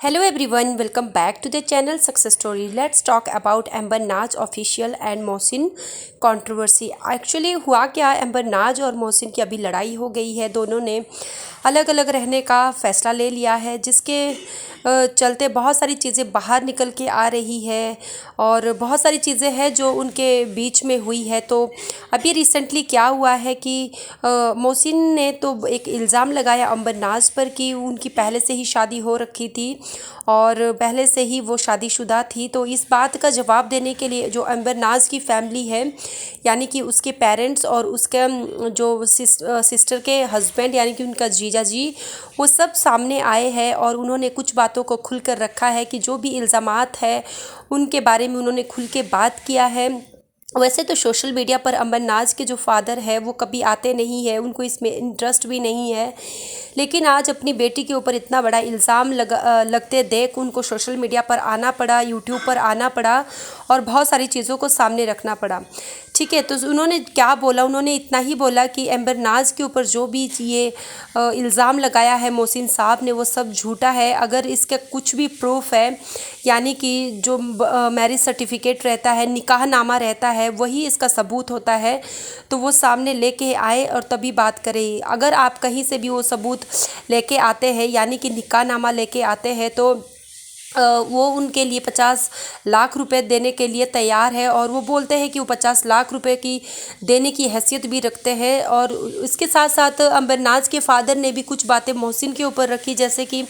Hello everyone, welcome back to the channel Success Story. Let's talk about Amber Naaz official and Mohsin controversy. Actually हुआ क्या, amber नाज और मोहसिन की अभी लड़ाई हो गई है. दोनों ने अलग अलग रहने का फ़ैसला ले लिया है, जिसके चलते बहुत सारी चीज़ें बाहर निकल के आ रही है और बहुत सारी चीज़ें हैं जो उनके बीच में हुई है. तो अभी रिसेंटली क्या हुआ है कि मोहसिन ने तो एक इल्ज़ाम लगाया एम्बर नाज पर कि उनकी पहले से ही शादी हो रखी थी और पहले से ही वो शादीशुदा थी. तो इस बात का जवाब देने के लिए जो एम्बर नाज की फैमिली है, यानी कि उसके पेरेंट्स और उसके जो सिस्टर के हस्बैंड यानी कि उनका जीजा जी, वो सब सामने आए हैं और उन्होंने कुछ बातों को खुल कर रखा है कि जो भी इल्ज़ामात है उनके बारे में उन्होंने खुल के बात किया है. वैसे तो सोशल मीडिया पर एम्बर नाज के जो फादर है वो कभी आते नहीं है, उनको इसमें इंटरेस्ट भी नहीं है, लेकिन आज अपनी बेटी के ऊपर इतना बड़ा इल्ज़ाम लगते देख उनको सोशल मीडिया पर आना पड़ा, यूट्यूब पर आना पड़ा और बहुत सारी चीज़ों को सामने रखना पड़ा. ठीक है, तो उन्होंने क्या बोला, उन्होंने इतना ही बोला कि एम्बर नाज के ऊपर जो भी ये इल्ज़ाम लगाया है मोहसिन साहब ने वो सब झूठा है. अगर इसका कुछ भी प्रूफ है, यानी कि जो मैरिज सर्टिफिकेट रहता है, निकाहनामा रहता है, वही इसका सबूत होता है, तो वो सामने लेके आए और तभी बात करें. अगर आप कहीं से भी वो सबूत लेके आते हैं, यानी कि निकाहनामा लेके आते हैं, तो वो उनके लिए 50 लाख रुपए देने के लिए तैयार है और वो बोलते हैं कि वो 50 लाख रुपए की देने की हैसियत भी रखते हैं. और इसके साथ साथ एम्बर नाज के फादर ने भी कुछ बातें मोहसिन के ऊपर रखी, जैसे कि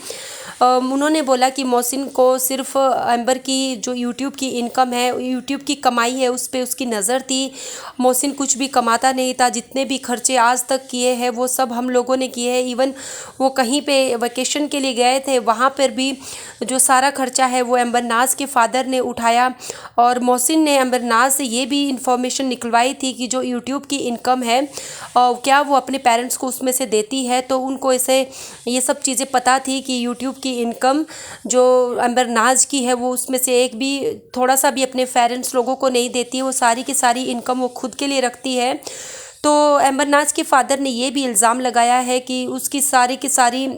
उन्होंने बोला कि मोहसिन को सिर्फ एम्बर की जो यूट्यूब की इनकम है, यूट्यूब की कमाई है, उस पर उसकी नज़र थी. मोहसिन कुछ भी कमाता नहीं था. जितने भी खर्चे आज तक किए हैं वो सब हम लोगों ने किए हैं. इवन वो कहीं पे वेकेशन के लिए गए थे, वहाँ पर भी जो सारा खर्चा है वो एम्बर नाज के फादर ने उठाया. और मोहसिन ने एम्बर नाज से ये भी इंफॉर्मेशन निकलवाई थी कि जो यूट्यूब की इनकम है क्या वो अपने पेरेंट्स को उसमें से देती है. तो उनको ऐसे ये सब चीज़ें पता थी कि यूट्यूब की इनकम जो एम्बर नाज की है वो उसमें से एक भी थोड़ा सा भी अपने पेरेंट्स लोगों को नहीं देती है. वो सारी की सारी इनकम वो खुद के लिए रखती है. तो एम्बर नाज के फादर ने ये भी इल्ज़ाम लगाया है कि उसकी सारी की सारी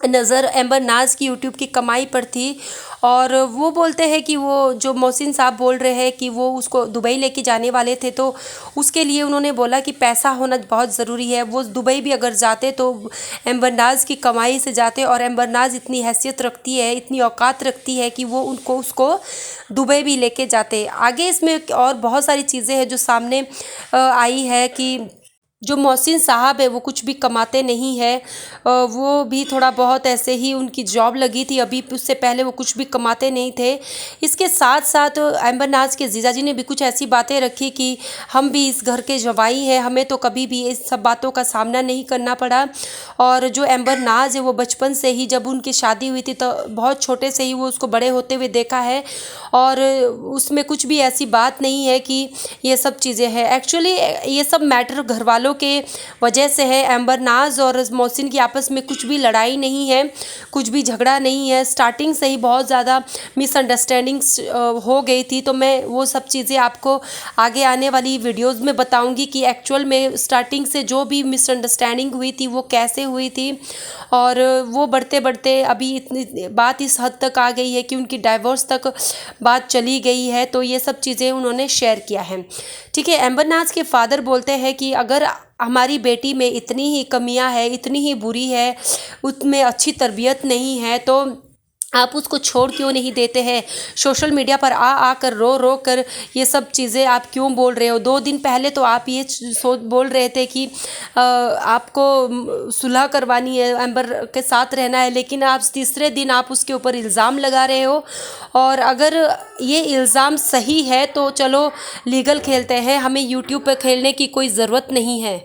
नज़र एम्बर नाज की यूट्यूब की कमाई पर थी. और वो बोलते हैं कि वो जो मोहसिन साहब बोल रहे हैं कि वो उसको दुबई लेके जाने वाले थे, तो उसके लिए उन्होंने बोला कि पैसा होना बहुत ज़रूरी है. वो दुबई भी अगर जाते तो एम्बर नाज की कमाई से जाते, और एम्बर नाज इतनी हैसियत रखती है, इतनी औकात रखती है कि वो उसको दुबई भी लेके जाते. आगे इसमें और बहुत सारी चीज़ें हैं जो सामने आई है कि जो मोहसिन साहब है वो कुछ भी कमाते नहीं है. वो भी थोड़ा बहुत ऐसे ही उनकी जॉब लगी थी, अभी उससे पहले वो कुछ भी कमाते नहीं थे. इसके साथ साथ एम्बर नाज के जीजाजी ने भी कुछ ऐसी बातें रखी कि हम भी इस घर के जवाई हैं, हमें तो कभी भी इस सब बातों का सामना नहीं करना पड़ा. और जो एम्बर नाज है वो बचपन से ही, जब उनकी शादी हुई थी तो बहुत छोटे से ही वो उसको बड़े होते हुए देखा है, और उसमें कुछ भी ऐसी बात नहीं है कि ये सब चीज़ें हैं. एक्चुअली ये सब मैटर घर वालों के वजह से है. एम्बर नाज और मोहसिन की आपस में कुछ भी लड़ाई नहीं है, कुछ भी झगड़ा नहीं है. स्टार्टिंग से ही बहुत ज़्यादा मिसअंडरस्टैंडिंग्स हो गई थी. तो मैं वो सब चीज़ें आपको आगे आने वाली वीडियोस में बताऊंगी कि एक्चुअल में स्टार्टिंग से जो भी मिसअंडरस्टैंडिंग हुई थी वो कैसे हुई थी. और वो बढ़ते बढ़ते अभी इतनी बात इस हद तक आ गई है कि उनकी डाइवोर्स तक बात चली गई है. तो ये सब चीज़ें उन्होंने शेयर किया है. ठीक है, एम्बर नाज के फादर बोलते हैं कि अगर हमारी बेटी में इतनी ही कमियां है, इतनी ही बुरी है, उसमें अच्छी तरबियत नहीं है, तो आप उसको छोड़ क्यों नहीं देते हैं. सोशल मीडिया पर आकर रो कर ये सब चीज़ें आप क्यों बोल रहे हो. 2 दिन पहले तो आप ये बोल रहे थे कि आपको सुलह करवानी है, एम्बर के साथ रहना है, लेकिन आप तीसरे दिन आप उसके ऊपर इल्ज़ाम लगा रहे हो. और अगर ये इल्ज़ाम सही है तो चलो लीगल खेलते हैं, हमें यूट्यूब पर खेलने की कोई ज़रूरत नहीं है.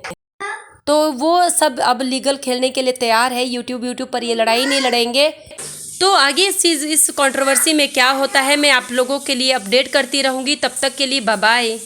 तो वो सब अब लीगल खेलने के लिए तैयार है. यूट्यूब पर ये लड़ाई नहीं लड़ेंगे. तो आगे इस कंट्रोवर्सी में क्या होता है मैं आप लोगों के लिए अपडेट करती रहूँगी. तब तक के लिए बाय बाय.